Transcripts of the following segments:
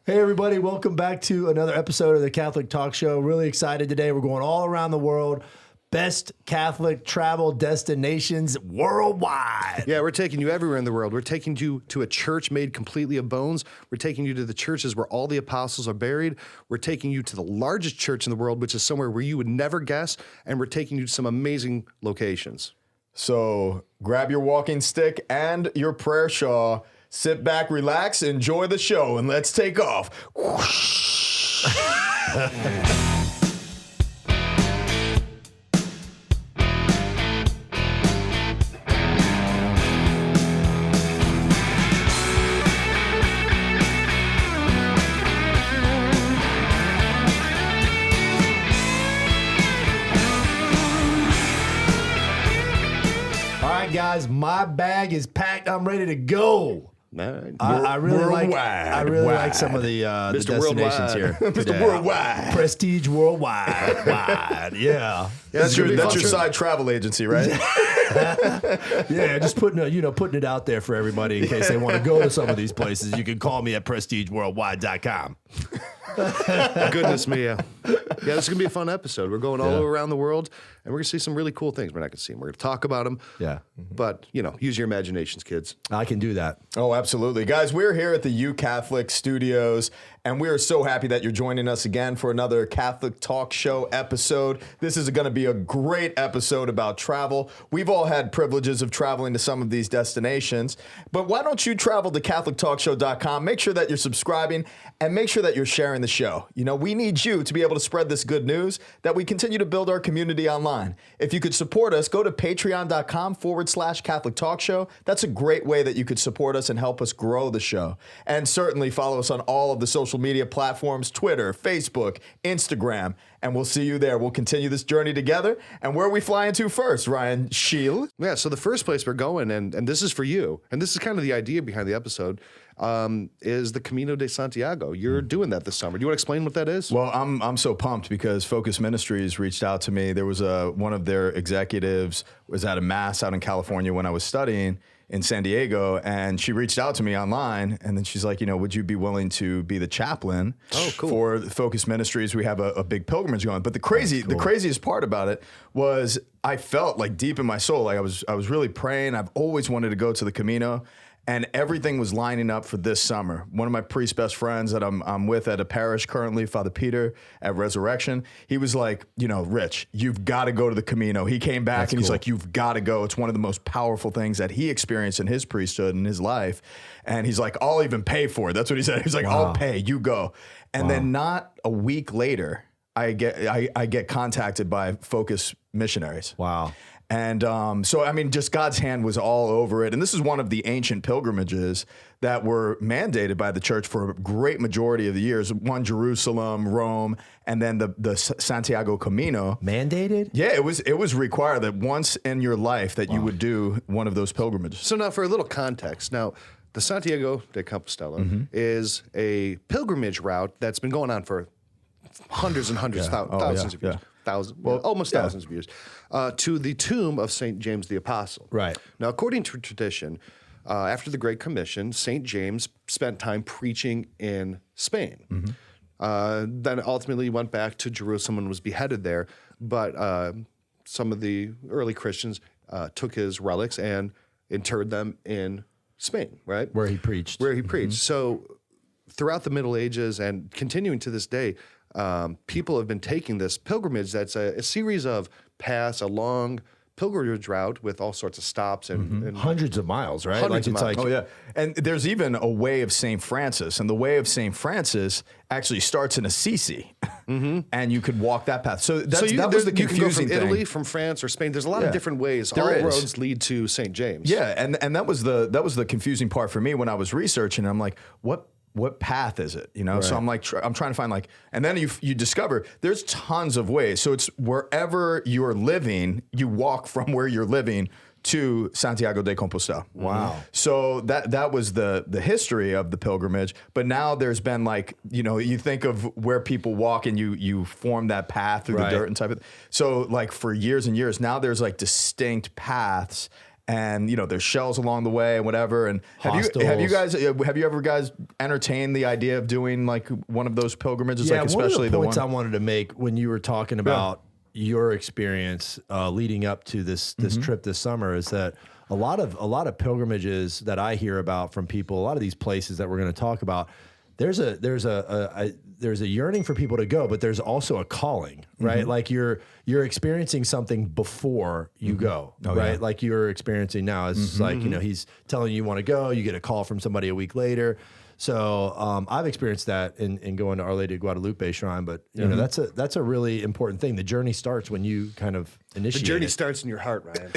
Hey everybody, welcome back to another episode of the Catholic Talk Show. Really excited today. We're going all around the world. Best Catholic travel destinations worldwide. Yeah, we're taking you everywhere in the world. We're taking you to a church made completely of bones. We're taking you to the churches where all the apostles are buried. We're taking you to the largest church in the world, which is somewhere where you would never guess. And we're taking you to some amazing locations. So grab your walking stick and your prayer shawl. Sit back, relax, enjoy the show, and let's take off. All right, guys, my bag is packed. I'm ready to go. I really like some of the destinations here. Mr. Worldwide. Prestige Worldwide. Yeah. That's your side travel agency, right? Yeah, just putting it out there for everybody in case they want to go to some of these places. You can call me at prestigeworldwide.com. Goodness me, yeah. Yeah, this is going to be a fun episode. We're going all around the world, and we're going to see some really cool things. We're not going to see them. We're going to talk about them. Yeah. But, use your imaginations, kids. I can do that. Oh, absolutely. Guys, we're here at the U Catholic Studios, and we are so happy that you're joining us again for another Catholic Talk Show episode. This is going to be a great episode about travel. We've all had privileges of traveling to some of these destinations, but why don't you travel to CatholicTalkShow.com? Make sure that you're subscribing and make sure that you're sharing the show. We need you to be able to spread this good news that we continue to build our community online. If you could support us, go to patreon.com/Catholic Talk Show. That's a great way that you could support us and help us grow the show. And certainly follow us on all of the social media platforms, Twitter, Facebook, Instagram, and we'll see you there. We'll continue this journey together. And where are we flying to first, Ryan Scheel? Yeah, so the first place we're going, and this is for you, and this is kind of the idea behind the episode, is the Camino de Santiago. You're doing that this summer. Do you want to explain what that is? Well, I'm so pumped because Focus Ministries reached out to me. There was one of their executives was at a mass out in California when I was studying in San Diego, and she reached out to me online, and then she's like, would you be willing to be the chaplain for Focus Ministries? We have a big pilgrimage going. But the craziest part about it was I felt like deep in my soul, like I was really praying. I've always wanted to go to the Camino. And everything was lining up for this summer. One of my priest best friends that I'm with at a parish currently, Father Peter at Resurrection, he was like, Rich, you've got to go to the Camino. He came back and he's like, you've got to go. It's one of the most powerful things that he experienced in his priesthood and his life. And he's like, I'll even pay for it. That's what he said. He's like, I'll pay, you go. And then not a week later, I get contacted by Focus missionaries. Wow. And just God's hand was all over it. And this is one of the ancient pilgrimages that were mandated by the church for a great majority of the years. One, Jerusalem, Rome, and then the Santiago Camino. Mandated? Yeah, it was required that once in your life that you would do one of those pilgrimages. So now for a little context, the Santiago de Compostela is a pilgrimage route that's been going on for hundreds and hundreds, thousands of years. Almost thousands of years, to the tomb of St. James the Apostle. Right. Now, according to tradition, after the Great Commission, St. James spent time preaching in Spain. Then ultimately went back to Jerusalem and was beheaded there. But some of the early Christians took his relics and interred them in Spain, right? Where he preached. So throughout the Middle Ages and continuing to this day, people have been taking this pilgrimage that's a series of paths, a long pilgrimage route with all sorts of stops and hundreds of miles, right? Hundreds of miles. Oh, yeah. And there's even a way of St. Francis. And the way of St. Francis actually starts in Assisi. And you could walk that path. So that was the confusing you can go from thing. Italy, from France, or Spain. There's a lot of different ways. All roads lead to St. James. Yeah, and that was the confusing part for me when I was researching. I'm like, what path is it? Right. So I'm like, I'm trying to find and then you discover there's tons of ways. So it's wherever you're living, you walk from where you're living to Santiago de Compostela. Wow. So that was the history of the pilgrimage. But now there's been you think of where people walk and you form that path through the dirt and type of. So for years and years, now there's distinct paths. and there's shells along the way and whatever. And have you ever guys entertained the idea of doing like one of those pilgrimages? Yeah, like one especially of the points one I wanted to make when you were talking about your experience leading up to this trip this summer is that a lot of pilgrimages that I hear about from people, a lot of these places that we're going to talk about, there's a yearning for people to go, but there's also a calling, right? Like you're experiencing something before you go, right? Yeah. Like you're experiencing now. It's like, he's telling you want to go, you get a call from somebody a week later. So I've experienced that in going to Our Lady of Guadalupe Shrine, but that's a really important thing. The journey starts when you kind of initiate. The journey starts in your heart, Ryan.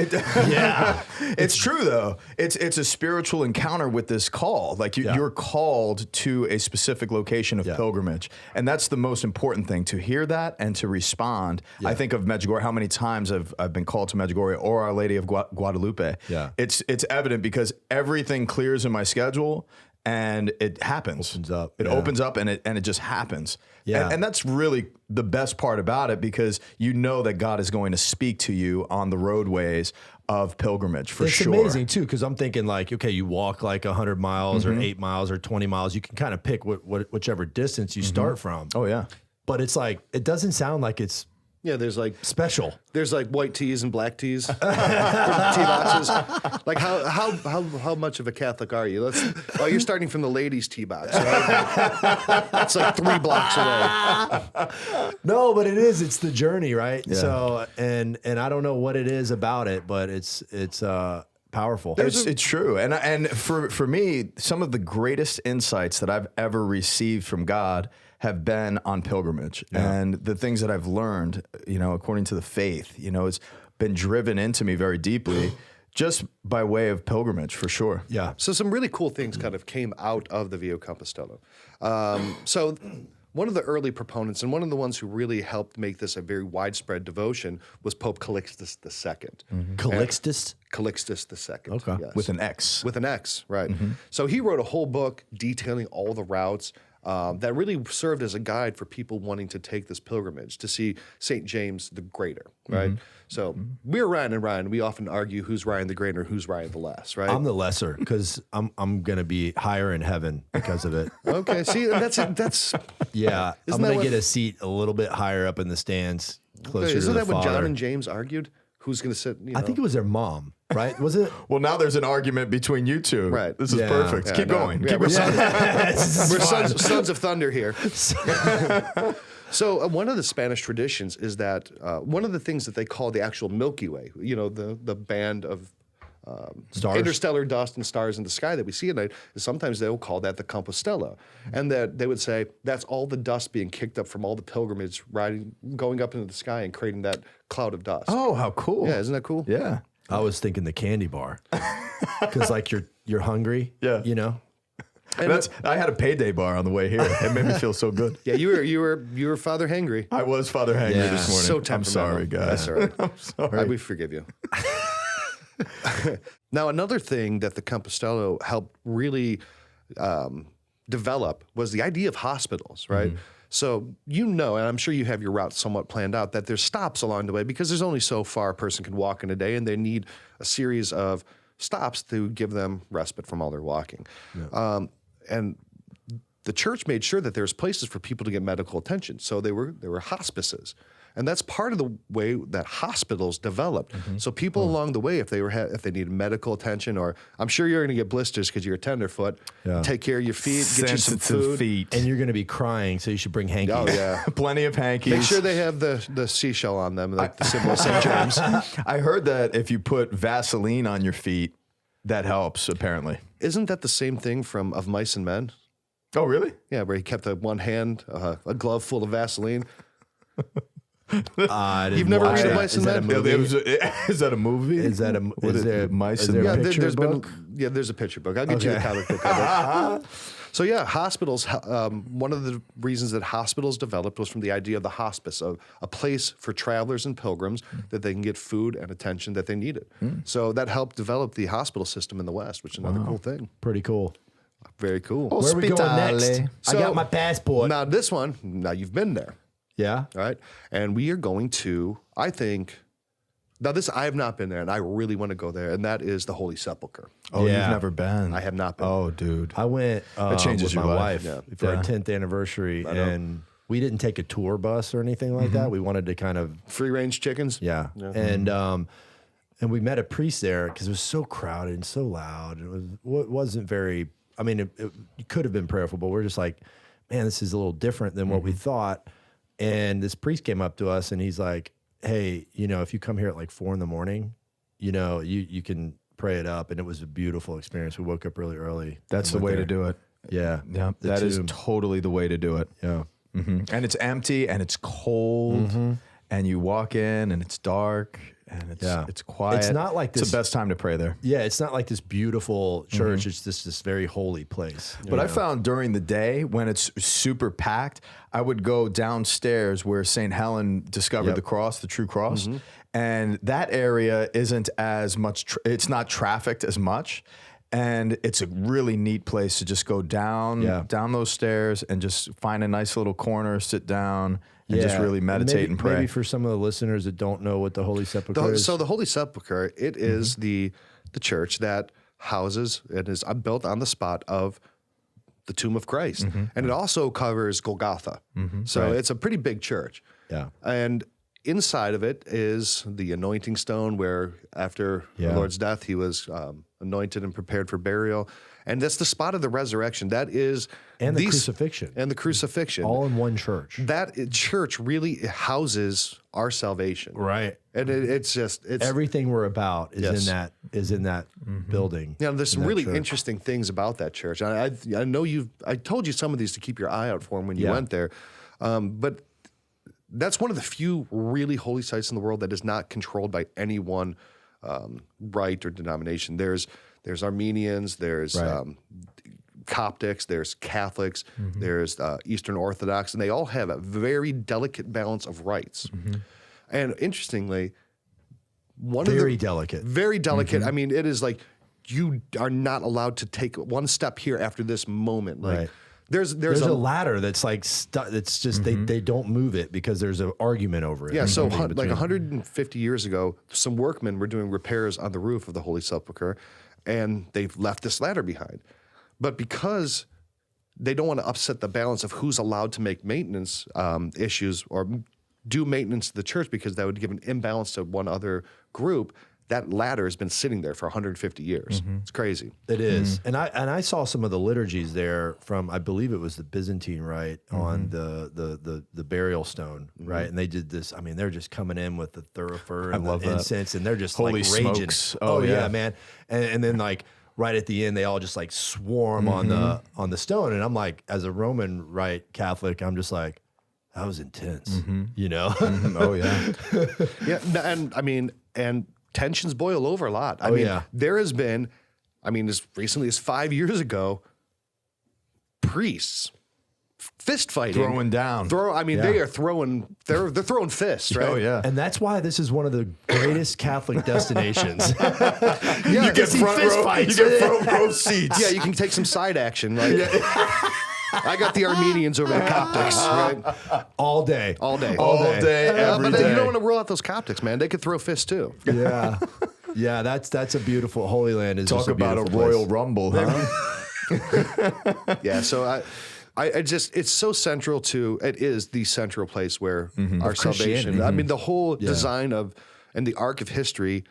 Yeah, it's true though. It's a spiritual encounter with this call. Like you're called to a specific location of pilgrimage, and that's the most important thing, to hear that and to respond. Yeah. I think of Medjugorje. How many times I've been called to Medjugorje or Our Lady of Guadalupe? Yeah, it's evident because everything clears in my schedule. And it happens. It opens up and it just happens. Yeah. And that's really the best part about it, because you know that God is going to speak to you on the roadways of pilgrimage for sure. It's amazing too, because I'm thinking like, okay, you walk like 100 miles or 8 miles or 20 miles. You can kind of pick whichever distance you start from. Oh yeah. But it's like, it doesn't sound like it's there's like special. There's like white teas and black teas, tea boxes. Like how much of a Catholic are you? You're starting from the ladies' tea box. Right? That's like 3 blocks away. No, but it is. It's the journey, right? Yeah. So and I don't know what it is about it, but it's powerful. It's true. And for me, some of the greatest insights that I've ever received from God have been on pilgrimage. Yeah. And the things that I've learned, according to the faith, it's been driven into me very deeply just by way of pilgrimage, for sure. Yeah. So some really cool things kind of came out of the Via Compostela. So one of the early proponents and one of the ones who really helped make this a very widespread devotion was Pope Calixtus II. Calixtus? Calixtus II. Okay. Yes. With an X. With an X, right. So he wrote a whole book detailing all the routes that really served as a guide for people wanting to take this pilgrimage to see St. James the Greater, right? So we're Ryan and Ryan. We often argue who's Ryan the Greater, who's Ryan the Less, right? I'm the lesser because I'm going to be higher in heaven because of it. Okay, see, that's yeah. I'm going to get a seat a little bit higher up in the stands, closer to the Isn't that what Father. John and James argued? Who's going to sit? I think it was their mom, right? Was it? Well, now there's an argument between you two. Right. This is perfect. Yeah, Keep going. Yeah, Keep going. We're sons of thunder here. So one of the Spanish traditions is that one of the things that they call the actual Milky Way, the band of stars, interstellar dust and stars in the sky that we see at night, is sometimes they'll call that the Compostela. And that they would say that's all the dust being kicked up from all the pilgrimages going up into the sky and creating that cloud of dust. Oh, how cool. Yeah, isn't that cool? Yeah. I was thinking the candy bar because like you're hungry. Yeah. And I had a payday bar on the way here. It made me feel so good. Yeah, you were Father Hangry. I was Father Hangry this morning. So I'm sorry, guys. That's all right. I'm sorry. We forgive you. Now, another thing that the Compostela helped really develop was the idea of hospitals, right? So and I'm sure you have your route somewhat planned out, that there's stops along the way because there's only so far a person can walk in a day, and they need a series of stops to give them respite from all their walking. Yeah. And the church made sure that there's places for people to get medical attention. So there were hospices. And that's part of the way that hospitals developed. So people along the way, if they needed medical attention, or I'm sure you're going to get blisters because you're a tenderfoot, take care of your feet, get you some food. Feet. And you're going to be crying, so you should bring hankies. Oh, yeah. Plenty of hankies. Make sure they have the seashell on them, like the symbol of St. James. I heard that if you put Vaseline on your feet, that helps, apparently. Isn't that the same thing from Of Mice and Men? Oh, really? Yeah, where he kept one hand, a glove full of Vaseline. You've never read Of Mice and Men? Is that a movie? Is there Mice and Men? picture book? There's a picture book. I'll get you the comic book cover. So yeah, hospitals, one of the reasons that hospitals developed was from the idea of the hospice, a place for travelers and pilgrims that they can get food and attention that they needed. So that helped develop the hospital system in the West, which is another cool thing. Pretty cool. Very cool. Where are we going next? So, I got my passport. Now this one, you've been there. Yeah. All right. And we are going to, I think, Now this, I have not been there, and I really want to go there, and that is the Holy Sepulcher. Oh, Yeah. you've never been? I have not been. Oh, dude. I went changes with your my life. wife for our Yeah. 10th anniversary, and we didn't take a tour bus or anything like that. We wanted to kind of Free-range chickens? yeah. And we met a priest there because it was so crowded and so loud. It wasn't very. I mean, it could have been prayerful, but we're just like, man, this is a little different than what we thought. And this priest came up to us and he's like, hey, you know, if you come here at like 4 a.m, you know, you can pray it up. And it was a beautiful experience. We woke up really early. That's the and way went to there. do it. Yeah. Yeah, The that is tomb. totally the way to do it. Yeah. And it's empty and it's cold, and you walk in and it's dark and it's quiet. It's not like It's this. the best time to pray there. Yeah. It's not like this beautiful church. It's just this very holy place. But I found during the day when it's super packed, I would go downstairs where St. Helen discovered the cross, the true cross. And that area isn't as much, it's not trafficked as much. And it's a really neat place to just go down those stairs and just find a nice little corner, sit down, and just really meditate and pray. Maybe for some of the listeners that don't know what the Holy Sepulcher is. So the Holy Sepulcher, it is the church that houses, it is built on the spot of the tomb of Christ. And it also covers Golgotha. So it's a pretty big church. Yeah. And inside of it is the anointing stone where after the Lord's death, he was anointed and prepared for burial. And that's the spot of the resurrection. That is And the crucifixion. And the crucifixion. All in one church. That church really houses our salvation. Right. And it's Everything we're about is in that building. Yeah, there's some in that really church. interesting things about that church. I know I told you some of these to keep your eye out for them when you went there, but that's one of the few really holy sites in the world that is not controlled by any one rite or denomination. There's Armenians, there's Coptics, there's Catholics, there's Eastern Orthodox, and they all have a very delicate balance of rites. And interestingly, Very delicate. Very delicate. I mean, it is like you are not allowed to take one step here after this moment. Like there's a ladder that's like it's just they don't move it because there's an argument over it. Yeah, so like between- 150 years ago, some workmen were doing repairs on the roof of the Holy Sepulcher, and they've left this ladder behind. But because they don't want to upset the balance of who's allowed to make maintenance issues or do maintenance to the church, because that would give an imbalance to one other group, that ladder has been sitting there for 150 years. It's crazy. It is. And I saw some of the liturgies there from, I believe it was the Byzantine rite on the burial stone, right? And they did this, I mean, they're just coming in with the thurifer and love the that. incense, and they're just Holy like raging. smokes. Oh yeah, yeah. man. And then like right at the end, they all just like swarm on the stone. And I'm like, as a Roman rite Catholic, I'm just like, that was intense, you know? Oh, yeah. Yeah, and I mean, and tensions boil over a lot. I mean, yeah. there has been, I mean, as recently as 5 years ago, priests fist fighting, Throwing down. They are throwing. They're throwing fists, right? Oh, yeah. And that's why this is one of the greatest Catholic destinations. Yeah, You get front row seats. yeah, you can take some side action. Like, I got the Armenians over the Coptics, right? All day. All day. All day, every but day. you don't want to rule out those Coptics, man. They could throw fists too. Yeah. Yeah, that's a beautiful Holy Land. Is Talk just a about a beautiful royal place. rumble, huh? Yeah, so I just, it's so central to, it is the central place where our salvation, I mean, the whole design of, and the arc of history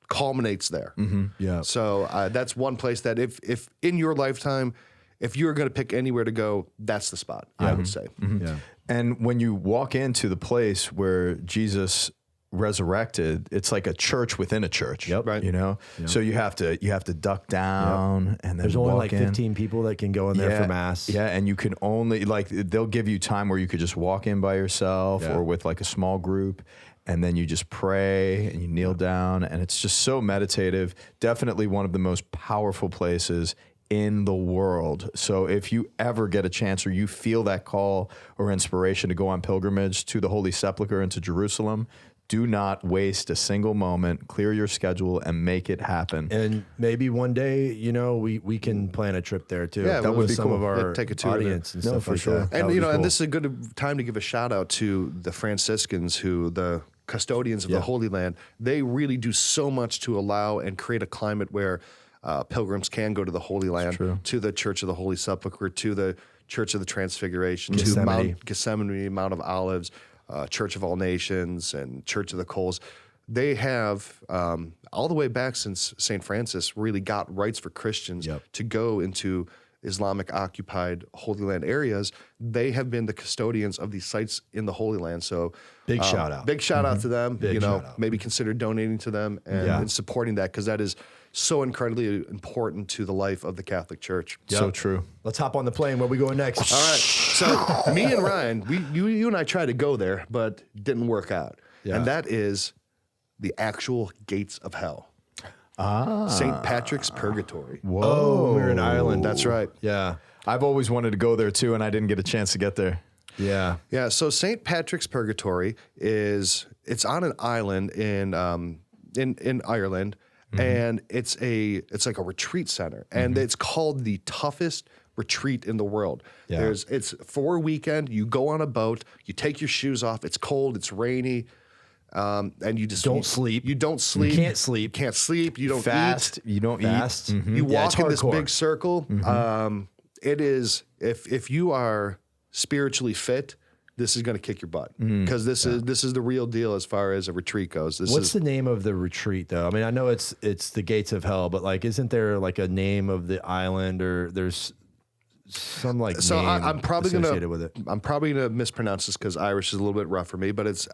culminates there. Yeah. So that's one place that if in your lifetime, if you're going to pick anywhere to go, that's the spot, I would say. Yeah. And when you walk into the place where Jesus resurrected, it's like a church within a church. Yep. Right. You know? So you have to duck down and then There's only walk like in. 15 people that can go in there for mass. Yeah, and you can only, like, they'll give you time where you could just walk in by yourself or with like a small group, and then you just pray and you kneel down, and it's just so meditative. Definitely one of the most powerful places in the world. So if you ever get a chance or you feel that call or inspiration to go on pilgrimage to the Holy Sepulcher and to Jerusalem, do not waste a single moment. Clear your schedule and make it happen. And maybe one day, you know, we can plan a trip there too. Yeah, that would would be some cool. of our Yeah, take a tour there. audience and No, stuff for like sure. that. That And would you be know, cool. and this is a good time to give a shout out to the Franciscans, who the custodians of the Holy Land, they really do so much to allow and create a climate where pilgrims can go to the Holy Land, to the Church of the Holy Sepulcher, to the Church of the Transfiguration, to Mount Gethsemane, Mount of Olives, Church of All Nations, and Church of the Coals. They have, all the way back since St. Francis really got rights for Christians to go into Islamic-occupied Holy Land areas. They have been the custodians of these sites in the Holy Land. So big shout out. Big shout out to them. You know, maybe consider donating to them and supporting that, because that is so incredibly important to the life of the Catholic Church. So true. Let's hop on the plane. Where we going next? All right. So me and Ryan, you and I tried to go there, but didn't work out. And that is the actual gates of hell. St. Patrick's Purgatory. Whoa. Oh, we're in Ireland. That's right. Yeah. I've always wanted to go there too, and I didn't get a chance to get there. Yeah. Yeah. So St. Patrick's Purgatory it's on an island in Ireland, and it's like a retreat center, and it's called the toughest retreat in the world. Yeah. It's for a weekend. You go on a boat. You take your shoes off. It's cold. It's rainy. And you just don't sleep. You don't sleep. You can't sleep. Can't sleep. You don't Fast. eat. You don't Fast. eat. You walk in this hardcore. big circle. It is, if you are spiritually fit, this is going to kick your butt, because this is the real deal as far as a retreat goes. What's the name of the retreat though? I mean, I know it's the gates of hell, but like, isn't there like a name of the island, or there's some like so name I'm probably associated with it? I'm probably gonna mispronounce this because Irish is a little bit rough for me, but it's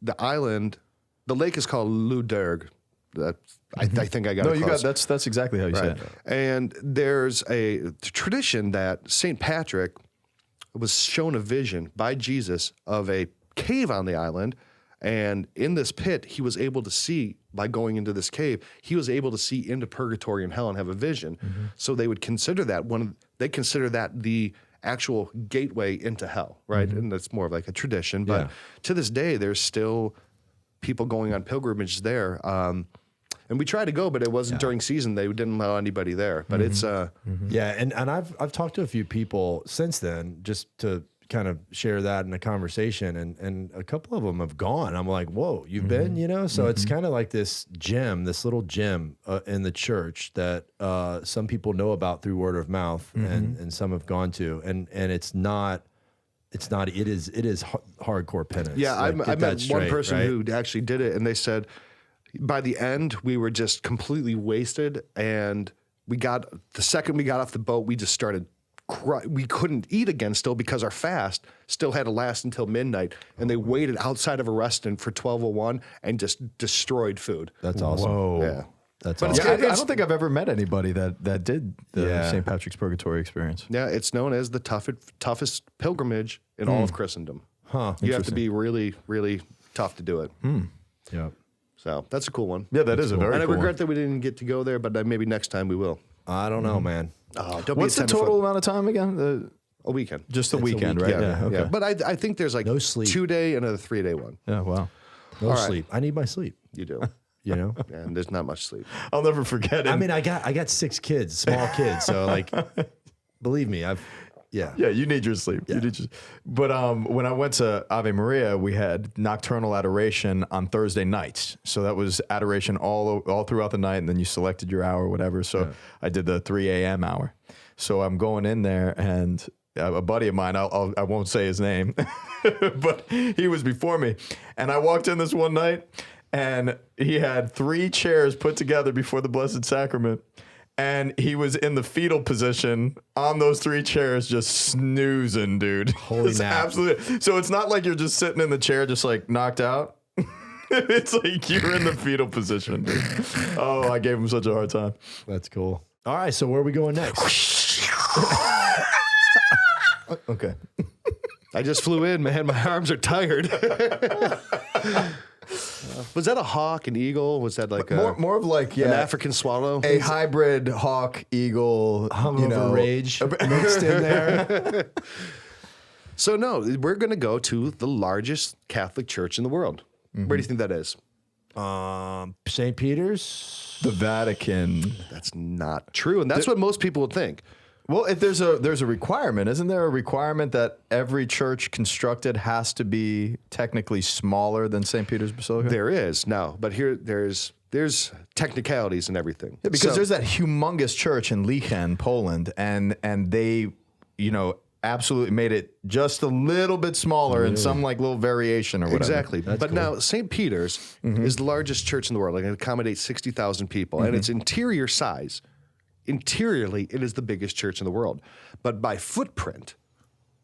the island, the lake is called Luderg. I think I got it close. That's exactly how you say it. And there's a tradition that St. Patrick was shown a vision by Jesus of a cave on the island. And in this pit, he was able to see, by going into this cave, he was able to see into purgatory and hell and have a vision. So they would consider that the actual gateway into hell, right? And that's more of like a tradition. But to this day, there's still people going on pilgrimage there. And we tried to go, but it wasn't during season. They didn't allow anybody there. But it's Yeah, and I've talked to a few people since then, just to kind of share that in a conversation, and a couple of them have gone. I'm like, whoa, you've been, you know? So it's kind of like this little gym in the church that some people know about through word of mouth, and some have gone to, and it is hardcore penance. Yeah, Like, I met straight, one person right? who actually did it, and they said by the end we were just completely wasted, and the second we got off the boat, we just started we couldn't eat again still, because our fast still had to last until midnight, and they waited outside of a restaurant for 12:01 and just destroyed food. That's awesome. Whoa. Yeah. That's But awesome. Yeah, I don't think I've ever met anybody that did the Yeah. St. Patrick's Purgatory experience. Yeah, it's known as the toughest pilgrimage in all of Christendom. Huh. You have to be really, really tough to do it. Yeah. So that's a cool one. Yeah, that is a very And I cool regret one. that we didn't get to go there, but maybe next time we will. I don't know, man. Don't What's be the total amount of time again? A weekend. Just the It's a weekend, weekend. right? Yeah. Okay. But I think there's like No sleep. 2-day and a 3-day one. Yeah, wow. No All right. sleep. I need my sleep. You do. You know. And there's not much sleep. I'll never forget it. I mean, I got 6 kids, small kids. So like, believe me, yeah. Yeah, you need your sleep. You need but when I went to Ave Maria, we had nocturnal adoration on Thursday nights. So that was adoration all throughout the night, and then you selected your hour or whatever. So I did the 3 a.m. hour. So I'm going in there, and a buddy of mine, I won't say his name, but he was before me. And I walked in this one night, and he had 3 chairs put together before the Blessed Sacrament. And he was in the fetal position on those 3 chairs, just snoozing, dude. Holy It's nap. absolutely. So it's not like you're just sitting in the chair, just like knocked out. It's like you're in the fetal position, dude. Oh, I gave him such a hard time. That's cool. All right. So where are we going next? Okay. I just flew in, man. My arms are tired. Was that a hawk, an eagle? Was that like More of like, an African swallow? a hybrid hawk eagle, Hungover rage mixed in there. So no, we're going to go to the largest Catholic church in the world. Where do you think that is? St. Peter's. The Vatican. That's not true, and that's what most people would think. Well, if there's a requirement, isn't there a requirement that every church constructed has to be technically smaller than St. Peter's Basilica? There is now, but here there's technicalities and everything. Yeah, because there's that humongous church in Lichen, Poland, and they, absolutely made it just a little bit smaller in some like little variation or whatever. Exactly. But cool. Now St. Peter's is the largest church in the world. Like, it accommodates 60,000 people, and its interior size, interiorly, it is the biggest church in the world. But by footprint,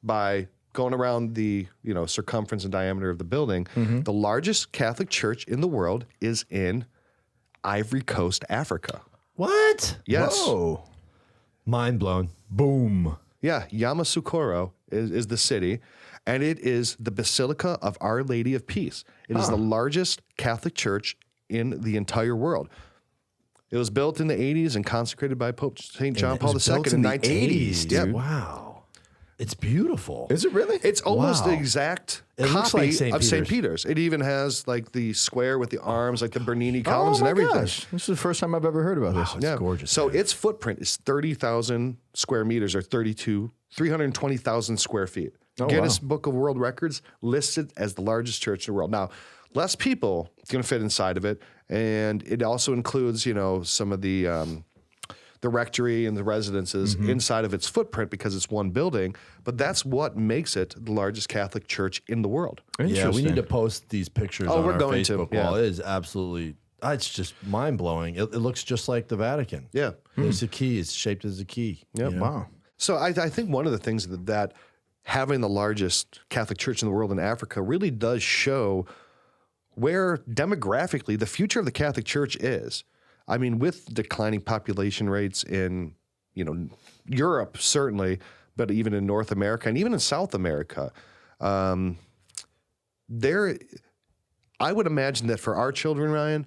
by going around the circumference and diameter of the building, the largest Catholic church in the world is in Ivory Coast, Africa. What? Yes. Whoa. Mind blown. Boom. Yeah, Yamoussoukro is the city, and it is the Basilica of Our Lady of Peace. It is the largest Catholic church in the entire world. It was built in the 80s and consecrated by Pope St. John Paul II in the 1980s. dude. Yep. Wow. It's beautiful. Is it really? It's almost Wow. the exact It looks copy like St. of St. Peter's. Peter's. It even has like the square with the arms, like the Bernini columns and everything. Gosh. This is the first time I've ever heard about this. Yeah, gorgeous, So man. its footprint is 30,000 square meters, or 320,000 square feet. Oh, Guinness wow. Book of World Records listed as the largest church in the world. Now, less people going to fit inside of it, and it also includes, some of the rectory and the residences inside of its footprint because it's one building. But that's what makes it the largest Catholic church in the world. Yeah, we need to post these pictures on we're our going to, Facebook yeah. wall. It is absolutely, it's just mind blowing. It looks just like the Vatican. Yeah. There's a key. It's shaped as a key. Yep. Wow. So I think one of the things that having the largest Catholic church in the world in Africa really does show where demographically the future of the Catholic Church is. I mean, with declining population rates in, Europe, certainly, but even in North America and even in South America, I would imagine that for our children, Ryan,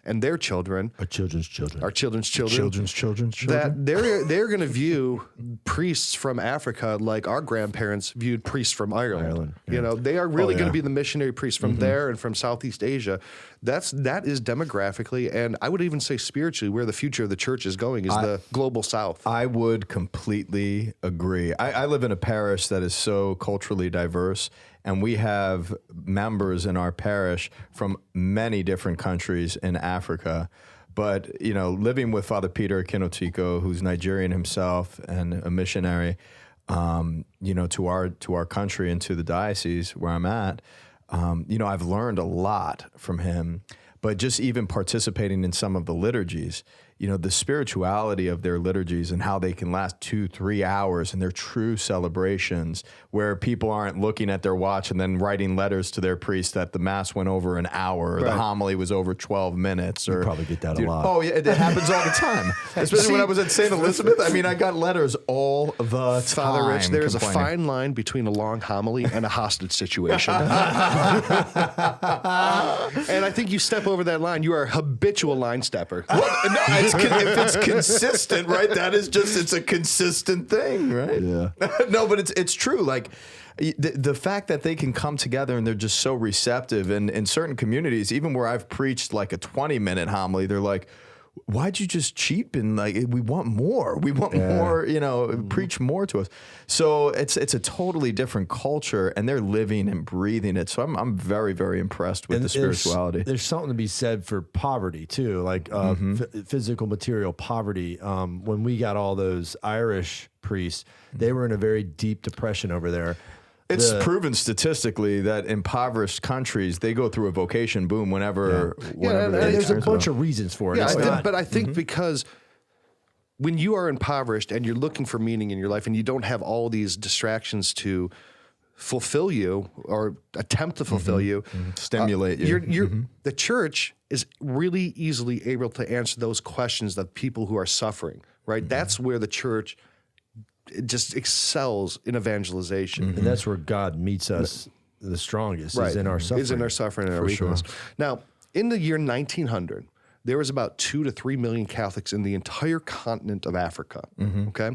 and their children, Our children's children. our children's children, Children. that they're going to view priests from Africa like our grandparents viewed priests from Ireland. They are really going to be the missionary priests from there and from Southeast Asia. That is demographically, and I would even say spiritually, where the future of the church is going is the global South. I would completely agree. I live in a parish that is so culturally diverse, and we have members in our parish from many different countries in Africa. But, living with Father Peter Kinotiko, who's Nigerian himself and a missionary, to our country and to the diocese where I'm at, I've learned a lot from him. But just even participating in some of the liturgies, the spirituality of their liturgies and how they can last 2-3 hours, and their true celebrations where people aren't looking at their watch and then writing letters to their priest that the mass went over an hour or the homily was over 12 minutes. Or probably get that a lot. Oh, yeah, it happens all the time. Especially when I was at St. Elizabeth. I mean, I got letters all the time. Father Rich, there is a complaining. fine line between a long homily and a hostage situation. And I think you step over that line, you are a habitual line stepper. If it's consistent, right? It's a consistent thing, right? Yeah. No, but it's true. Like the fact that they can come together and they're just so receptive, and in certain communities, even where I've preached like a 20-minute homily, they're like, why'd you just cheapen? Like, we want more. We want more, preach more to us. So it's a totally different culture, and they're living and breathing it. So I'm very, very impressed with the spirituality. There's something to be said for poverty too, like physical, material poverty. When we got all those Irish priests, they were in a very deep depression over there. It's proven statistically that impoverished countries, they go through a vocation boom whenever and they there's a experience bunch it. of reasons for it. Yeah, It's not- but I think because when you are impoverished and you're looking for meaning in your life and you don't have all these distractions to fulfill you or attempt to fulfill you, Stimulate you. you're the church is really easily able to answer those questions of people who are suffering, right? That's where the church just excels in evangelization. and that's where God meets us the strongest, is in our suffering. Is in our suffering and our weakness. Now, in the year 1900, there was about 2 to 3 million Catholics in the entire continent of Africa. Okay.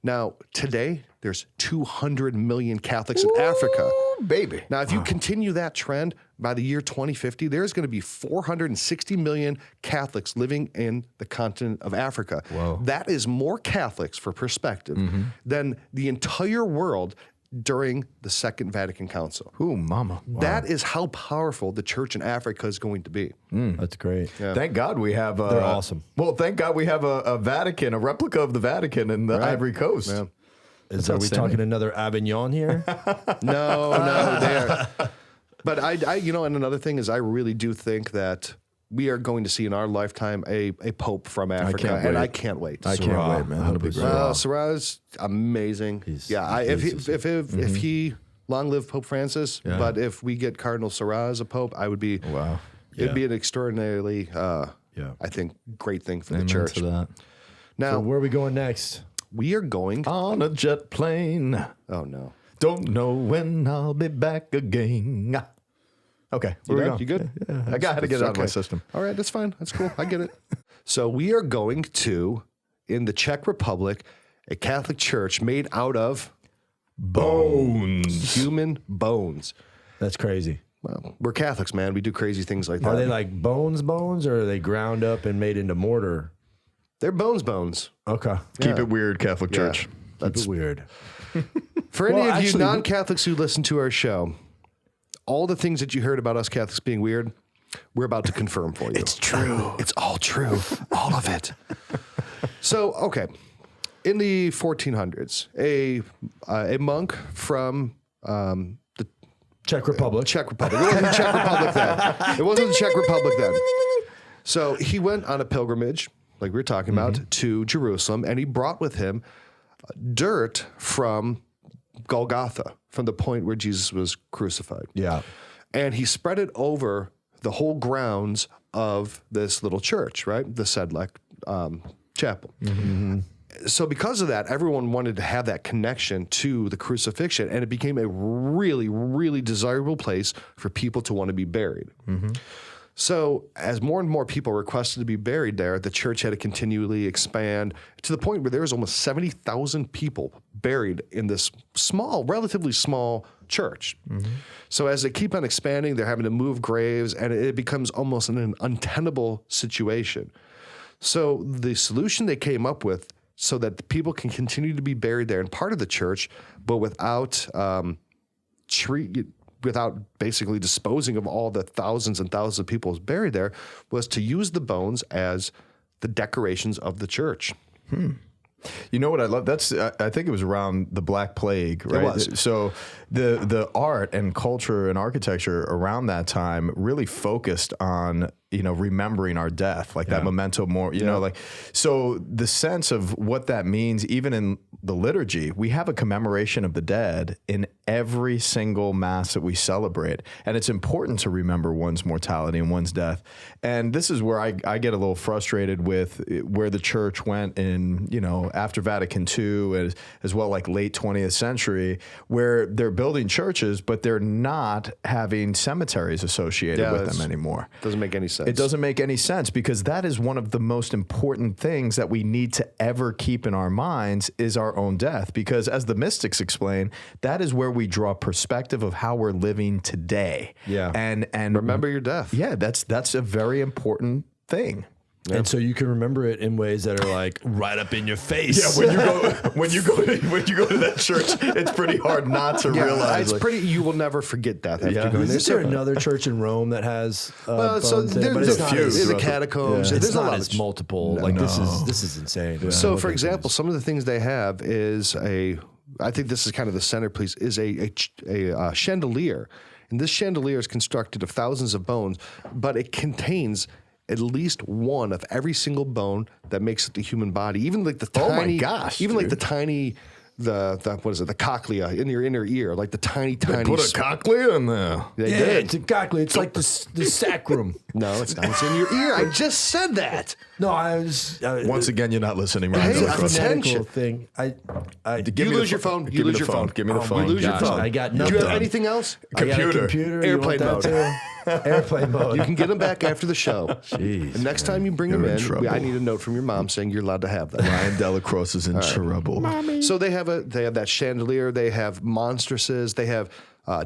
Now, today, there's 200 million Catholics in Africa. Baby. Now, if you continue that trend, by the year 2050, there's going to be 460 million Catholics living in the continent of Africa. Whoa. That is more Catholics, for perspective, than the entire world during the Second Vatican Council. Ooh, mama. Wow. That is how powerful the church in Africa is going to be. That's great. Yeah. Thank God we have They're awesome. Well, thank God we have a Vatican, a replica of the Vatican in the Ivory Coast. Yeah. Are we talking another Avignon here? No, there. But I, you know, and another thing is I really do think that we are going to see in our lifetime a pope from Africa, and I can't wait. I can't wait, man. That'll be great. Sarah's amazing. If he long live Pope Francis, but if we get Cardinal Sarah as a pope, I would be It'd be an extraordinarily, I think, great thing for the church. To that. Now, So where are we going next? we are going. On a jet plane. Oh no. Don't know when I'll be back again. Okay, where we going? You good? Yeah, I got to get it out of my system. All right, that's fine. That's cool. I get it. So we are going to, in the Czech Republic, a Catholic church made out of Bones. human bones. That's crazy. Well, we're Catholics, man. We do crazy things like that. Are they like bones, or are they ground up and made into mortar? They're bones. Okay. Keep it weird, Catholic Church. That's weird. For any Well, of you actually, non-Catholics who listen to our show, all the things that you heard about us Catholics being weird, we're about to confirm for you. It's true. It's all true. All of it. So, okay. In the 1400s, a monk from the Czech Republic. Czech Republic. It wasn't the Czech Republic then. It wasn't the Czech Republic then. So he went on a pilgrimage, like we were talking about, to Jerusalem, and he brought with him dirt from Golgotha, from the point where Jesus was crucified. Yeah. And he spread it over the whole grounds of this little church, right? The Sedlec Chapel. So because of that, everyone wanted to have that connection to the crucifixion, and it became a really, really desirable place for people to want to be buried. So as more and more people requested to be buried there, the church had to continually expand to the point where there was almost 70,000 people buried in this small, relatively small church. So as they keep on expanding, they're having to move graves, and it becomes almost an untenable situation. So the solution they came up with so that the people can continue to be buried there in part of the church, but without without basically disposing of all the thousands and thousands of people buried there, was to use the bones as the decorations of the church. You know what I love? That's I think it was around the Black Plague, right? It was. So the art and culture and architecture around that time really focused on, you know, remembering our death, like that memento mori, you know, like, so the sense of what that means, even in the liturgy, we have a commemoration of the dead in every single mass that we celebrate. And it's important to remember one's mortality and one's death. And this is where I get a little frustrated with where the church went in, you know, after Vatican II, as well, like late 20th century, where they're building churches, but they're not having cemeteries associated with them anymore. Doesn't make any sense. It doesn't make any sense, because that is one of the most important things that we need to ever keep in our minds is our own death. Because as the mystics explain, that is where we draw perspective of how we're living today. Yeah. And remember your death. Yeah, that's a very important thing. And so you can remember it in ways that are like right up in your face. Yeah, when you go to that church, it's pretty hard not to realize. It's pretty. You will never forget that. After going Is there another church in Rome that has bones in it? But there's it's not a few. as- There's a catacombs. It's There's a not lot as of multiple. Like this is insane. So, for example, some of the things they have is I think this is kind of the centerpiece, is a chandelier. And this chandelier is constructed of thousands of bones, but it contains at least one of every single bone that makes up the human body. Even like the tiny, like the tiny, the what is it? The cochlea in your inner ear, like the tiny. Put a cochlea in there. They Yeah, did. it's a cochlea. It's like the sacrum. No, it's not. It's in your ear. I just said that. No, I was Once again, you're not listening, Ryan. Hey, Go I'm for it. attention. thing. You lose your phone. You lose your phone. Give me the phone. You lose your Gosh, phone. I got Do you have nothing. anything else? I got a Computer. computer. Airplane You want mode. that too? Airplane mode. You can get them back after the show. Jeez, and next time you bring them You're in in, trouble. I need a note from your mom saying you're allowed to have them. Ryan Delacroix is in trouble. So they have that chandelier. They have monstresses. They have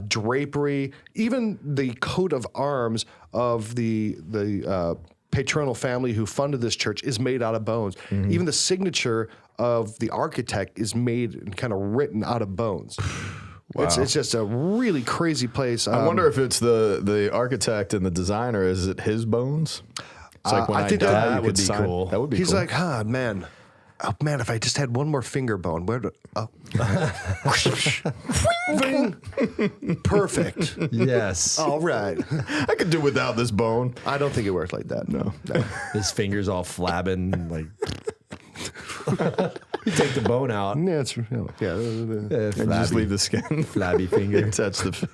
drapery. Even the coat of arms of the patronal family who funded this church is made out of bones. Even the signature of the architect is made and kind of written out of bones. Wow. It's just a really crazy place. I wonder if it's the architect and the designer. Is it his bones? It's like when I think die, that you would could be sign. cool. That would be He's cool. like, man. Oh, man, if I just had one more finger bone, where do... Oh. Perfect. Yes. All right. I could do without this bone. I don't think it worked like that. No. His fingers all flabbing, like. You take the bone out. Yeah, it's... Yeah. And you just leave the skin. Flabby finger. Touch the.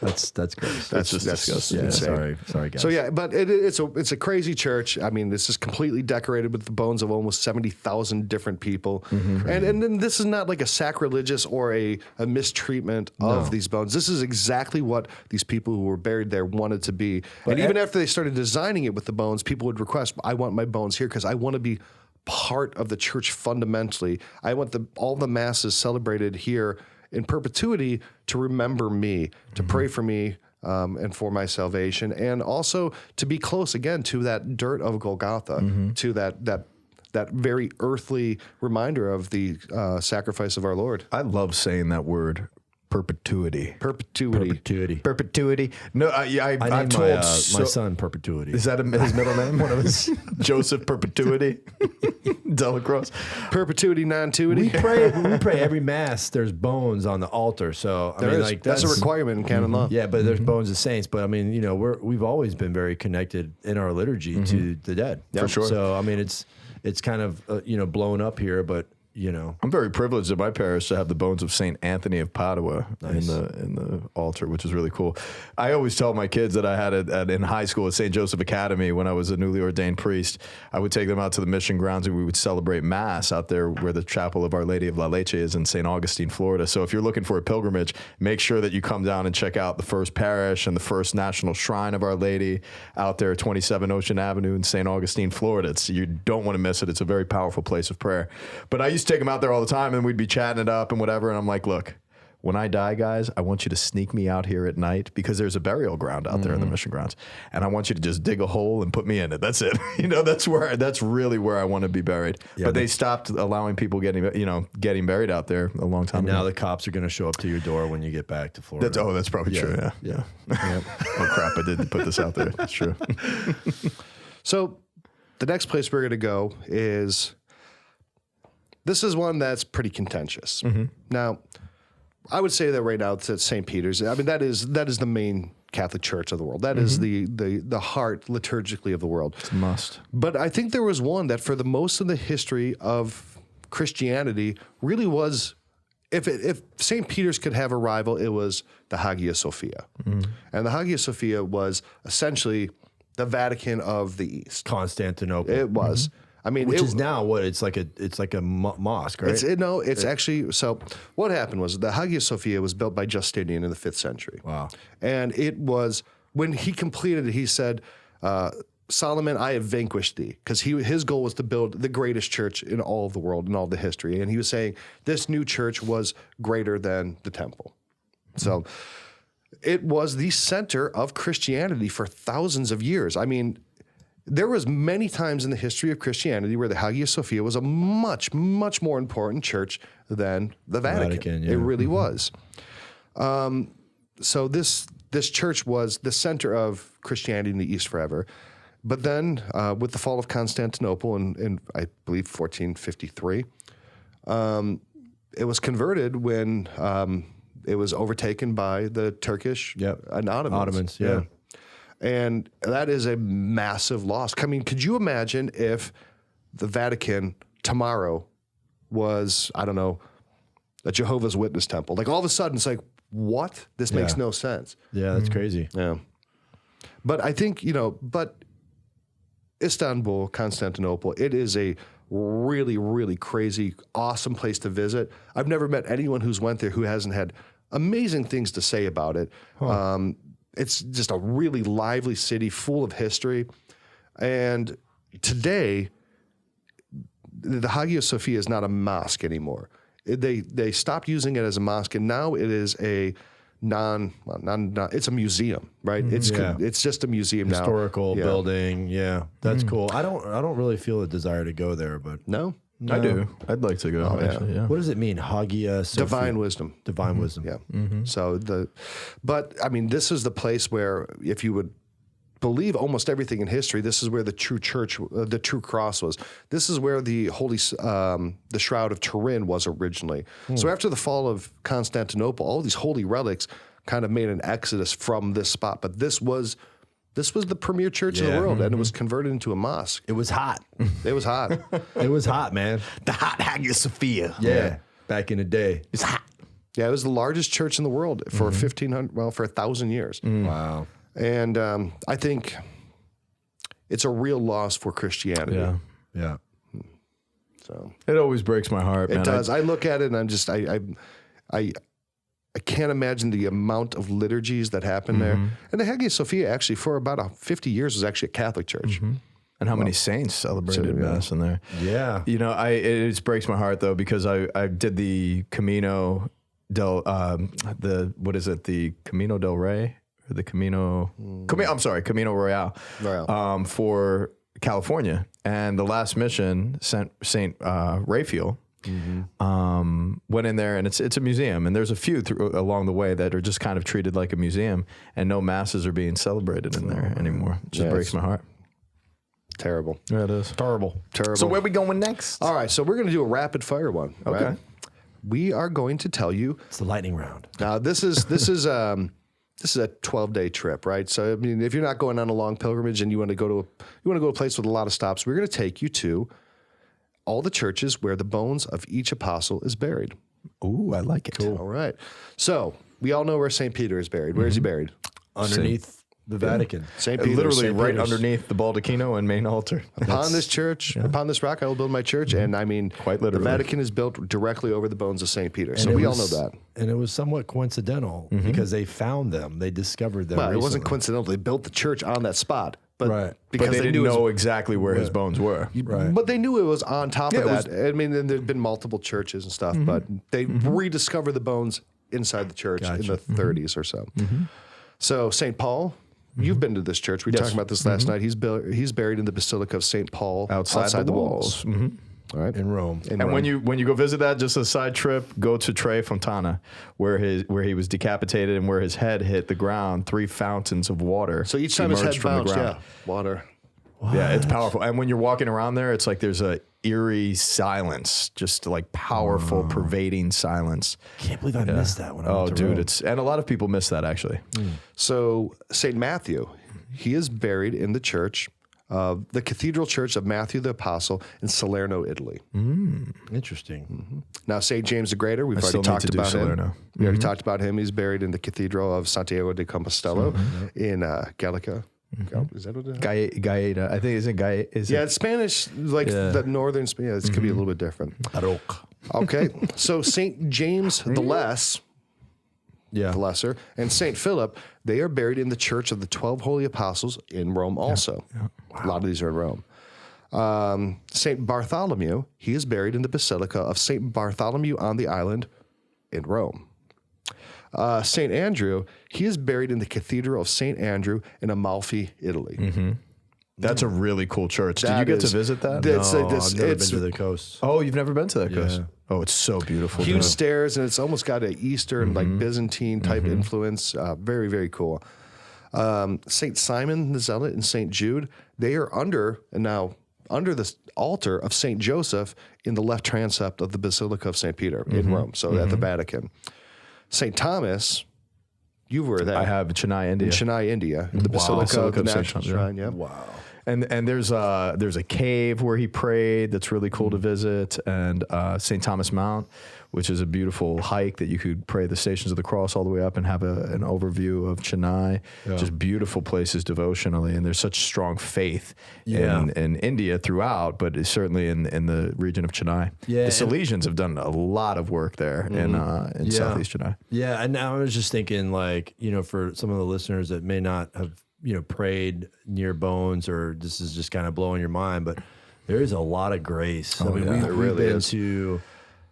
That's gross. That's just disgusting. Yeah, insane. sorry, guys. So yeah, but it's a crazy church. I mean, this is completely decorated with the bones of almost 70,000 different people, and then this is not like a sacrilegious or a mistreatment of these bones. This is exactly what these people who were buried there wanted to be. And even after they started designing it with the bones, people would request, "I want my bones here because I want to be part of the church fundamentally. I want all the masses celebrated here in perpetuity to remember me, to pray for me, and for my salvation, and also to be close again to that dirt of Golgotha, to that very earthly reminder of the sacrifice of our Lord. I love saying that word. Perpetuity. Perpetuity. No, I I've named told my son Perpetuity. Is that his middle name? One of his Joseph Perpetuity Delacroix. Perpetuity, non-tuity. We pray every mass. There's bones on the altar, so I mean, like that's a requirement in canon law. Yeah, but there's bones of saints. But I mean, you know, we've always been very connected in our liturgy to the dead. For sure. So I mean, it's kind of blown up here, but. You know, I'm very privileged at my parish to have the bones of Saint Anthony of Padua in the altar, which is really cool. I always tell my kids that I had it in high school at St. Joseph Academy when I was a newly ordained priest. I would take them out to the mission grounds and we would celebrate Mass out there where the chapel of Our Lady of La Leche is in St. Augustine, Florida. So if you're looking for a pilgrimage, make sure that you come down and check out the first parish and the first national shrine of Our Lady out there at 27 Ocean Avenue in St. Augustine, Florida. You don't want to miss it. It's a very powerful place of prayer. But I used to take them out there all the time and we'd be chatting it up and whatever. And I'm like, look, when I die, guys, I want you to sneak me out here at night because there's a burial ground out there in the mission grounds. And I want you to just dig a hole and put me in it. That's it. That's really where I want to be buried. Yeah, but they stopped allowing people getting buried out there a long time and ago. now the cops are going to show up to your door when you get back to Florida. That's probably true. Yeah. Oh crap. I did put this out there. That's true. So the next place we're going to go is... This is one that's pretty contentious. Now, I would say that right now it's at St. Peter's. I mean, that is the main Catholic Church of the world. That is the heart liturgically of the world. It's a must. But I think there was one that for the most of the history of Christianity really was, if St. Peter's could have a rival, it was the Hagia Sophia. And the Hagia Sophia was essentially the Vatican of the East. Constantinople. It was. I mean, Which is now what? It's like a mosque, right? It's actually, so what happened was the Hagia Sophia was built by Justinian in the 5th century. Wow. And it was, when he completed it, he said, Solomon, I have vanquished thee. Because his goal was to build the greatest church in all of the world, in all the history. And he was saying this new church was greater than the temple. So it was the center of Christianity for thousands of years. I mean, there was many times in the history of Christianity where the Hagia Sophia was a much, much more important church than the Vatican. Yeah. It really was. So this church was the center of Christianity in the East forever. But then with the fall of Constantinople in I believe, 1453, it was converted when it was overtaken by the Turkish and Ottomans. Yeah. And that is a massive loss. I mean, could you imagine if the Vatican tomorrow was, I don't know, a Jehovah's Witness temple? Like all of a sudden it's like, what? This makes no sense. Yeah, that's crazy. Yeah. But I think, but Istanbul, Constantinople, it is a really, really crazy, awesome place to visit. I've never met anyone who's went there who hasn't had amazing things to say about it. it's just a really lively city full of history. And today, the Hagia Sophia is not a mosque anymore. They stopped using it as a mosque, and now it is a it's a museum, right? It's just a museum now. Historical building. Yeah, that's cool. I don't really feel a desire to go there, but No? I do. I'd like to go. Actually, yeah. What does it mean? Hagia Sophia? Divine wisdom. Divine wisdom. Yeah. So but I mean, this is the place where, if you would believe almost everything in history, this is where the true church, the true cross was. This is where the the Shroud of Turin was originally. So after the fall of Constantinople, all these holy relics kind of made an exodus from this spot. But this was the premier church in the world, and it was converted into a mosque. It was hot. It was hot. It was hot, man. The hot Hagia Sophia. Yeah. Back in the day. It's hot. Yeah, it was the largest church in the world for 1,000 years. Wow. And I think it's a real loss for Christianity. Yeah. Yeah. So It always breaks my heart, man. it does. I look at it and I'm just I can't imagine the amount of liturgies that happen there. And the Hagia Sophia actually for about 50 years was actually a Catholic church. And how many saints celebrated Mass in there? Yeah. You know, it just breaks my heart though, because I did the Camino del the Camino del Rey, or the Camino Royale, for California, and the last mission, Saint Raphael, went in there, and it's a museum, and there's a few along the way that are just kind of treated like a museum, and no masses are being celebrated in there anymore. It just breaks my heart. Terrible. Yeah, it is. Terrible. So where are we going next? All right, so we're going to do a rapid fire one. Okay. Right? We are going to tell you. It's the lightning round. Now this is a 12-day trip, right? So I mean, if you're not going on a long pilgrimage and you want to go to a place with a lot of stops, we're going to take you to all the churches where the bones of each apostle is buried. Ooh, I like it. All right. So we all know where St. Peter is buried. Where is he buried? Underneath the Vatican. St. Peter. Literally St. right Peter's. underneath the baldacchino and main altar. Upon this church, upon this rock, I will build my church. And I mean, Quite literally. the Vatican is built directly over the bones of St. Peter. So And we it all know was- that. And it was somewhat coincidental because they found them. They discovered them Well, it wasn't recently. coincidental. They built the church on that spot. But Right. because But they didn't knew it was- know exactly where his bones were. Right. But they knew it was on top Yeah, of it was- that. I mean, then there'd been multiple churches and stuff, but they rediscovered the bones inside the church in the 30s or so. So St. Paul, you've been to this church. We talked about this last night. He's buried in the Basilica of St. Paul Outside the walls. All right. in Rome. And when you go visit that, just a side trip, go to Tre Fontana, where he was decapitated and where his head hit the ground. 3 fountains of water. So each time his head emerged from the bounced, ground. water. Yeah, it's powerful. And when you're walking around there, it's like there's a eerie silence, just like powerful, pervading silence. Can't believe I missed that when I went to Dude, Rome. and a lot of people miss that actually. So St. Matthew, he is buried in the church, the Cathedral Church of Matthew the Apostle in Salerno, Italy. Interesting. Now, St. James the Greater, we've still already need talked to do about him. Salerno. We already talked about him. He's buried in the Cathedral of Santiago de Compostela in Gallica. Is that what it is? Gaeta, I think is it Gaeta? Yeah, it's Spanish, like the northern Spain. Yeah, this could be a little bit different. Okay, so St. James the Lesser and St. Philip, they are buried in the Church of the 12 Holy Apostles in Rome also. A lot of these are in Rome. St. Bartholomew, he is buried in the Basilica of St. Bartholomew on the Island in Rome. St. Andrew, he is buried in the Cathedral of St. Andrew in Amalfi, Italy. That's a really cool church. Did you get to visit that? I've never been to the coast. Oh, you've never been to that coast? Oh, it's so beautiful. Huge dude. stairs, and it's almost got an Eastern, like Byzantine type influence. Very, very cool. St. Simon the Zealot and St. Jude, they are under the altar of St. Joseph in the left transept of the Basilica of St. Peter in Rome, so at the Vatican. St. Thomas, you were there. I have Chennai, India. In Chennai, India, in the Basilica of the Basilica of St. National Thomas, Shrine. Yeah. Wow. And there's a cave where he prayed that's really cool to visit, and St. Thomas Mount, which is a beautiful hike that you could pray the Stations of the Cross all the way up and have an overview of Chennai. Just beautiful places devotionally, and there's such strong faith in India throughout, but certainly in the region of Chennai. The Salesians have done a lot of work there in Southeast Chennai. Yeah, and now I was just thinking, like, for some of the listeners that may not have prayed near bones, or this is just kind of blowing your mind, but there is a lot of grace. I mean, we've been to.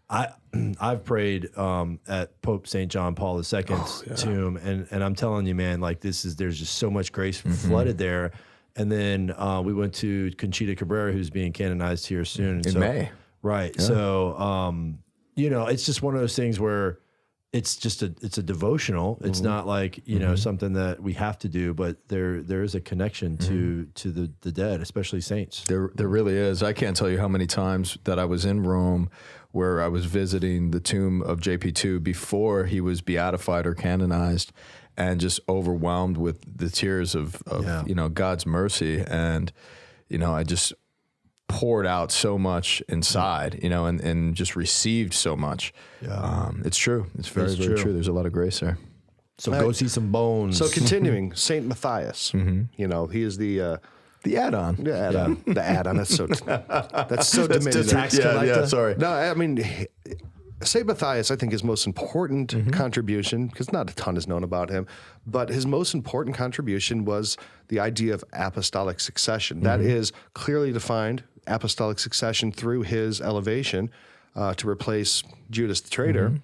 I've prayed at Pope St. John Paul II's tomb, and I'm telling you, man, like there's just so much grace flooded there. And then we went to Conchita Cabrera, who's being canonized here soon in May. Right. Yeah. So it's just one of those things where it's a devotional. It's not like something that we have to do, but there is a connection to the dead, especially saints. There really is. I can't tell you how many times that I was in Rome where I was visiting the tomb of JP2 before he was beatified or canonized, and just overwhelmed with the tears of God's mercy, and I just poured out so much inside, and just received so much. It's true. It's very true. There's a lot of grace there. So go see some bones. So continuing, Saint Matthias, he is the add-on. The add-on. The add-on. That's so diminutive. Tax collector. Yeah, sorry. No, I mean, Saint Matthias, I think his most important contribution, because not a ton is known about him, but his most important contribution was the idea of apostolic succession. That is clearly defined apostolic succession through his elevation to replace Judas the traitor.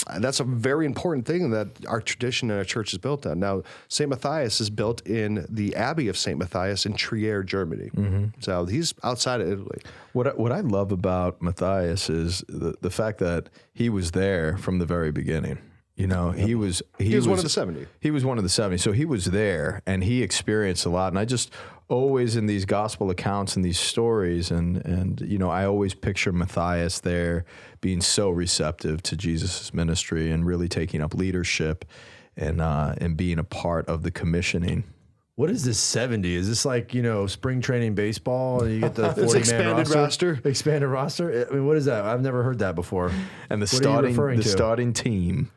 And that's a very important thing that our tradition and our church is built on. Now, St. Matthias is built in the Abbey of St. Matthias in Trier, Germany. So he's outside of Italy. What I love about Matthias is the fact that he was there from the very beginning. He was one of the 70. He was one of the 70. So he was there, and he experienced a lot. And I just always, in these gospel accounts and these stories, and I always picture Matthias there being so receptive to Jesus' ministry and really taking up leadership and being a part of the commissioning. What is this 70? Is this like, spring training baseball and you get the 40-man expanded roster? Expanded roster? I mean, what is that? I've never heard that before. And the starting team.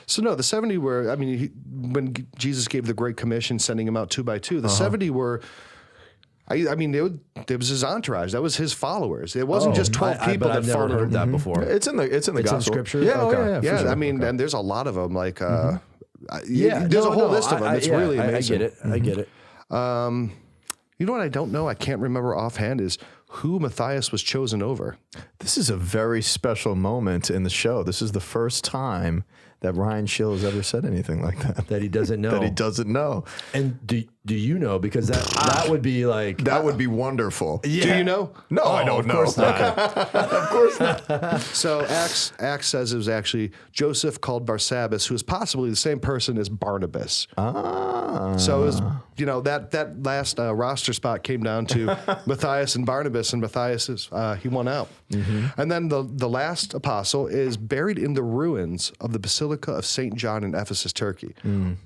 So no, the 70 were, when Jesus gave the Great Commission, sending them out 2 by 2, the 70 were, it was his entourage. That was his followers. It wasn't just 12 people that I've never heard that before. It's in the gospel. In scripture? Yeah, okay. Yeah, sure. And there's a lot of them, like, there's a whole list of them. It's really amazing. I get it. You know what I don't know? I can't remember offhand is who Matthias was chosen over. This is a very special moment in the show. This is the first time that Ryan Schill has ever said anything like that. That he doesn't know. That he doesn't know. And do you know? Because that would be like... That would be wonderful. Yeah. Do you know? No, I don't know. Of course not. Of course not. So Acts says it was actually Joseph called Barsabbas, who is possibly the same person as Barnabas. So it was, that last roster spot came down to Matthias and Barnabas, and Matthias he won out. And then the last apostle is buried in the ruins of the Basilica of St. John in Ephesus, Turkey.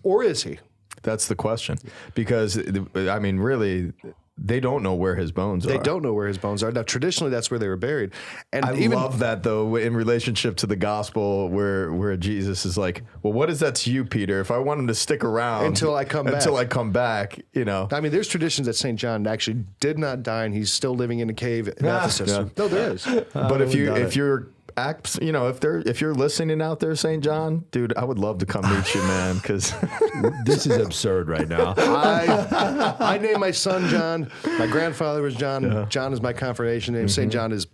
Or is he? That's the question. Because, really, they don't know where his bones are. They don't know where his bones are. Now, traditionally, that's where they were buried. And I love that, though, in relationship to the gospel, where Jesus is like, well, what is that to you, Peter? If I want him to stick around until I come back, there's traditions that St. John actually did not die, and he's still living in a cave in Ephesus. Yeah. No, there is. But if you're if you're listening out there, St. John, dude, I would love to come meet you, man, because this is absurd right now. I named my son John. My grandfather was John. Yeah. John is my confirmation name. St. John is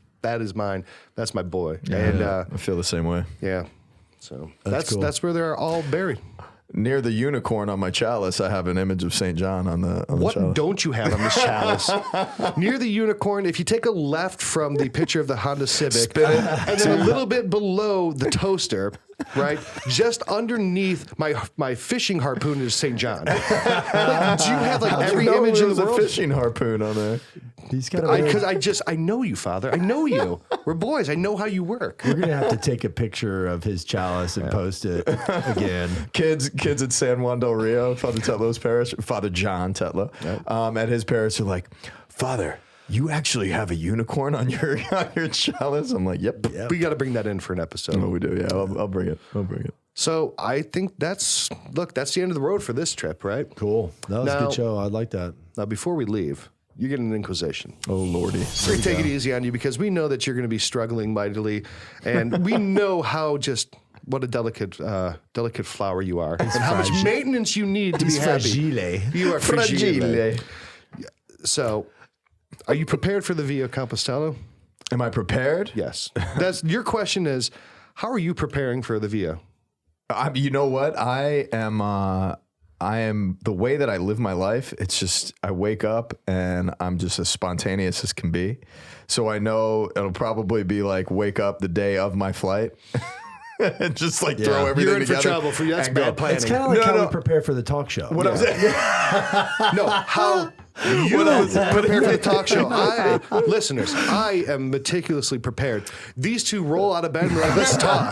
mine. That's my boy. Yeah, and I feel the same way. Yeah. So that's cool. That's where they're all buried. Near the unicorn on my chalice, I have an image of St. John on the What chalice. Don't you have on this chalice? Near the unicorn, if you take a left from the picture of the Honda Civic, and then a little bit below the toaster, right? Just underneath my fishing harpoon is St. John. Like, do you have like every image in the world? A fishing harpoon on there. He's got Because I know you, Father. I know you. We're boys. I know how you work. We're gonna have to take a picture of his chalice and post it again. Kids at San Juan del Rio, Father Tetlo's parish, Father John Tetlow, at his parish are like, Father, you actually have a unicorn on your chalice? I'm like, yep. We got to bring that in for an episode. Oh, we do. Yeah, I'll bring it. So I think that's the end of the road for this trip, right? Cool. That was a good show. I like that. Now, before we leave, you're getting an inquisition. Oh, Lordy. We're going to take it easy on you because we know that you're going to be struggling mightily. And we know what a delicate flower you are. And how much maintenance you need to be happy. Fragile. You are fragile. So, are you prepared for the Via Compostela? Am I prepared? Yes. Your question is, how are you preparing for the Via? You know what? I am the way that I live my life. It's just, I wake up and I'm just as spontaneous as can be. So I know it'll probably be like wake up the day of my flight. And just like throw everything You're in together. for trouble. That's bad planning. It's kind of like how we prepare for the talk show. What I'm saying. No, how you prepare for the talk show. Listeners, I am meticulously prepared. These two roll out of bed and we're like, let's talk.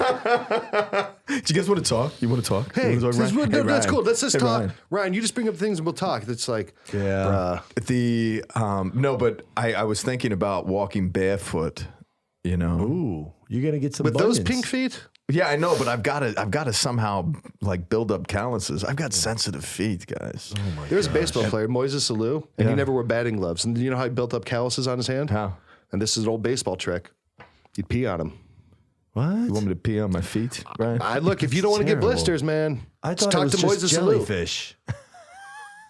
Do you guys want to talk? You want to talk? Hey, that's cool. Let's just talk. Ryan. Ryan, you just bring up things and we'll talk. It's like, Yeah. No, but I was thinking about walking barefoot, you know. Ooh, you're gonna get some with bunions. those pink feet? Yeah, I know, but I've got to somehow like build up calluses. I've got sensitive feet, guys. Oh my There's a baseball player, Moises Alou, and he never wore batting gloves. And you know how he built up calluses on his hand? How? And this is an old baseball trick. You'd pee on him. What? You want me to pee on my feet, Brian? Look, if you don't want to get terrible. blisters, man, I just thought it was talk to just Moises Alou. jellyfish.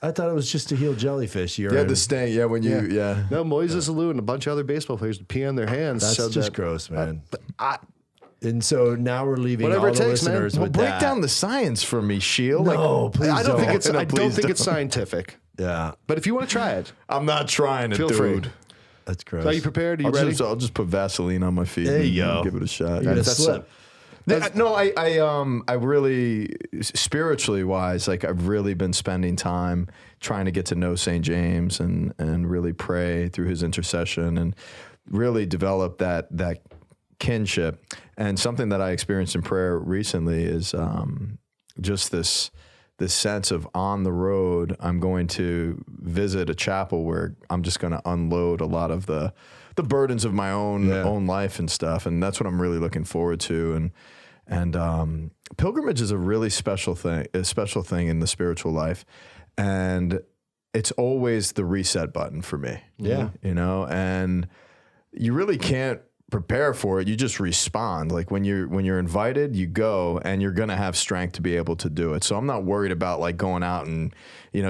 I thought it was just to heal jellyfish. Yeah, the stain. Yeah, when you, yeah. No, Moises Alou and a bunch of other baseball players would pee on their hands. That's just gross, man. I, And so now we're leaving Whatever all it the takes, man. listeners Well, with break that. down the science for me, Shield. No, please I don't think don't. it's. I don't think it's scientific. Yeah, But if you want to try it, I'm not trying it, feel dude. free. that's gross. So are you prepared? Are you ready? I'll just put Vaseline on my feet. There and you go. Give it a shot. You're gonna That's slip. No, I really, spiritually wise, like I've really been spending time trying to get to know St. James and really pray through his intercession and really develop that kinship. And something that I experienced in prayer recently is just this sense of on the road, I'm going to visit a chapel where I'm just going to unload a lot of the burdens of my own life and stuff. And that's what I'm really looking forward to. And pilgrimage is a really special thing in the spiritual life. And it's always the reset button for me. Yeah. You know, and you really can't prepare for it. You just respond. Like when you're invited, you go, and you're gonna have strength to be able to do it. So I'm not worried about like going out and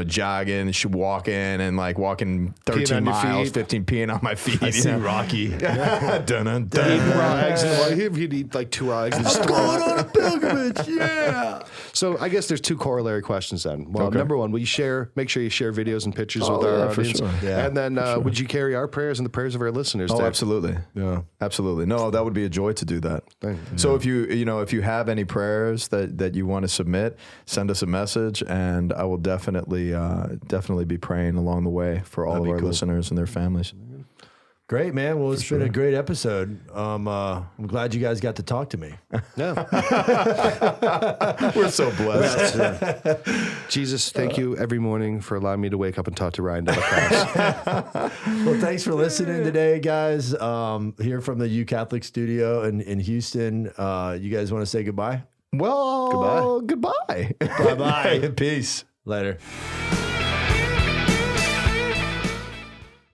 jogging, walking and like walking 13 miles, 15 peeing on my feet. I see Rocky. Dun-dun-dun. Eat raw eggs. He'd eat like 2 raw eggs and just throw Going it. on a pilgrimage, yeah. So I guess there's 2 corollary questions then. Well, number one, will you make sure you share videos and pictures with our for audience? sure. Yeah, And then would you carry our prayers and the prayers of our listeners? Oh, there? absolutely. Yeah. Absolutely. No, that would be a joy to do that. So if you have any prayers that you want to submit, send us a message, and I will definitely be praying along the way for all of our listeners and their families. Great, man. Well, it's been a great episode. I'm glad you guys got to talk to me. Yeah. We're so blessed. Jesus, thank you every morning for allowing me to wake up and talk to Ryan Delacroix. Well, thanks for listening today, guys. Here from the U Catholic studio in Houston. You guys want to say goodbye? Well, goodbye. Bye-bye. Peace. Later.